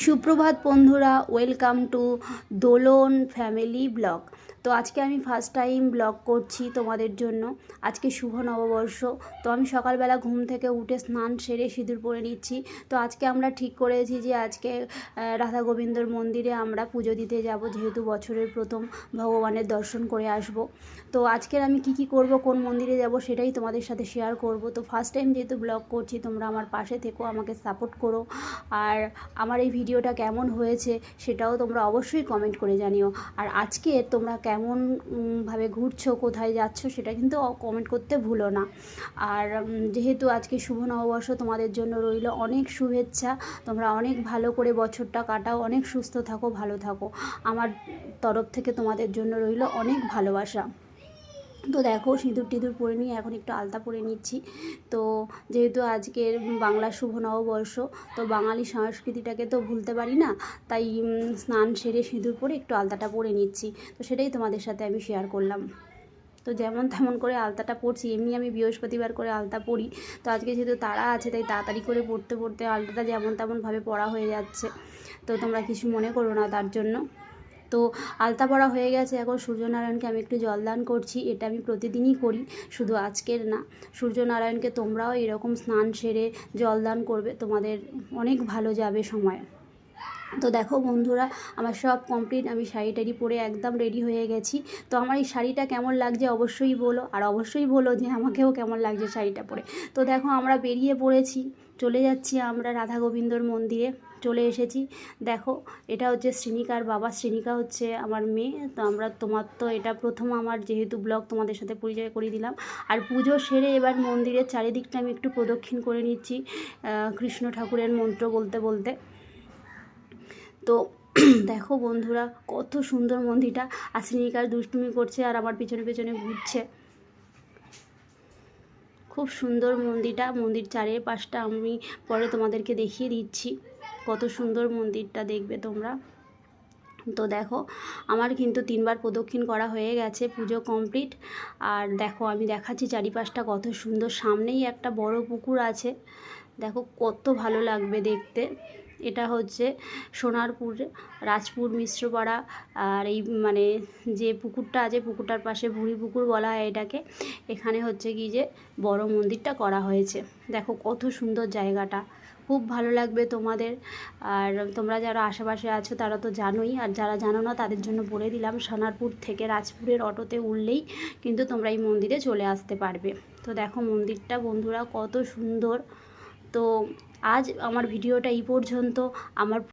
সুপ্রভাত বন্ধুরা, welcome to Dolon family blog. তো আজকে আমি ফার্স্ট টাইম ব্লগ করছি তোমাদের জন্য। আজকে শুভ নববর্ষ। তো আমি সকালবেলা ঘুম থেকে উঠে স্নান সেরে সিঁদুর পরে নিচ্ছি। তো আজকে আমরা ঠিক করেছি যে আজকে রাধা গোবিন্দর মন্দিরে আমরা পুজো দিতে যাব, যেহেতু বছরের প্রথম ভগবানের দর্শন করে আসব। তো আজকের আমি কি করব, কোন মন্দিরে যাব সেটাই তোমাদের সাথে শেয়ার করব। তো ফার্স্ট টাইম যেহেতু ব্লগ করছি, তোমরা আমার পাশে থেকো, আমাকে সাপোর্ট করো। আর আমার এই ভিডিওটা কেমন হয়েছে সেটাও তোমরা অবশ্যই কমেন্ট করে জানিও। আর আজকে তোমরা কেমন ভাবে ঘুরছো, কোথায় যাচ্ছ সেটা কিন্তু কমেন্ট করতে ভুলো না। আর যেহেতু আজকে শুভ নববর্ষ, তোমাদের জন্য রইল অনেক শুভেচ্ছা। তোমরা অনেক ভালো করে বছরটা কাটাও, অনেক সুস্থ থাকো, ভালো থাকো। আমার তরফ থেকে তোমাদের জন্য রইল অনেক ভালোবাসা। তো দেখো, সিঁদুর টিঁদুর পরে নিয়ে এখন একটু আলতা পরে নিচ্ছি। তো যেহেতু আজকের বাংলা শুভ নববর্ষ, তো বাঙালি সংস্কৃতিটাকে তো ভুলতে পারি না, তাই স্নান সেরে সিঁদুর পরে একটু আলতাটা পরে নিচ্ছি। তো সেটাই তোমাদের সাথে আমি শেয়ার করলাম। তো যেমন তেমন করে আলতাটা পরছি। এমনি আমি বৃহস্পতিবার করে আলতা পরি, তো আজকে যেহেতু তাড়া আছে তাই তাড়াতাড়ি করে পড়তে পড়তে আলতাটা যেমন তেমনভাবে পরা হয়ে যাচ্ছে। তো তোমরা কিছু মনে করো না তার জন্য। তো আলতা পরা হয়ে গেছে, এখন সূর্যনারায়ণকে আমি একটু জলদান করছি। এটা আমি প্রতিদিনই করি, শুধু আজকের না। সূর্যনারায়ণকে তোমরাও এরকম স্নান সেরে জলদান করবে, তোমাদের অনেক ভালো যাবে সময়। তো দেখো বন্ধুরা, আমার সব কমপ্লিট, আমি শাড়ি টাড়ি পরে একদম রেডি হয়ে গেছি। তো আমার এই শাড়িটা কেমন লাগছে অবশ্যই বলো, আর অবশ্যই বলো যে আমাকেও কেমন লাগছে শাড়িটা পরে। তো দেখো, আমরা বেরিয়ে পড়েছি, চলে যাচ্ছি আমরা রাধা গোবিন্দর মন্দিরে। চলে এসেছি। দেখো, এটা হচ্ছে শ্রীনিকার বাবা, শ্রীনিকা হচ্ছে আমার মেয়ে। তো তোমার তো এটা প্রথম আমার যেহেতু ব্লগ, তোমাদের সাথে পরিচয় করিয়ে দিলাম। আর পুজো সেরে এবার মন্দিরের চারিদিকটা আমি একটু প্রদক্ষিণ করে নিচ্ছি, কৃষ্ণ ঠাকুরের মন্ত্র বলতে বলতে। তো দেখো বন্ধুরা, কত সুন্দর মন্দিরটা। আর শ্রীনিকার দুষ্টুমি করছে আর আমার পিছনে পিছনে ঘুরছে। খুব সুন্দর মন্দিরটা, মন্দির চারিপাশটা আমি পরে তোমাদেরকে দেখিয়ে দিচ্ছি। কত সুন্দর মন্দিরটা, দেখবে তোমরা। তো দেখো, আমার কিন্তু 3বার প্রদক্ষিণ করা হয়ে গেছে, পুজো কমপ্লিট। আর দেখো, আমি দেখাচ্ছি চারিপাশটা কত সুন্দর। সামনেই একটা বড় পুকুর আছে, দেখো কত ভালো লাগবে দেখতে। এটা হচ্ছে সোনারপুর রাজপুর মিশ্রপাড়া। আর এই মানে যে পুকুরটা আছে, পুকুরটার পাশে ভুঁড়ি পুকুর বলা হয় এটাকে। এখানে হচ্ছে কি যে বড় মন্দিরটা করা হয়েছে। দেখো কত সুন্দর জায়গাটা, খুব ভালো লাগবে তোমাদের। আর তোমরা যারা আশেপাশে আছো তারা তো জানোই, আর যারা জানো না তাদের জন্য বলে দিলাম, সোনারপুর থেকে রাজপুরের অটোতে উঠলেই কিন্তু তোমরা এই মন্দিরে চলে আসতে পারবে। তো দেখো মন্দিরটা বন্ধুরা কত সুন্দর। তো আজ আমার ভিডিওটা এই পর্যন্ত। আমার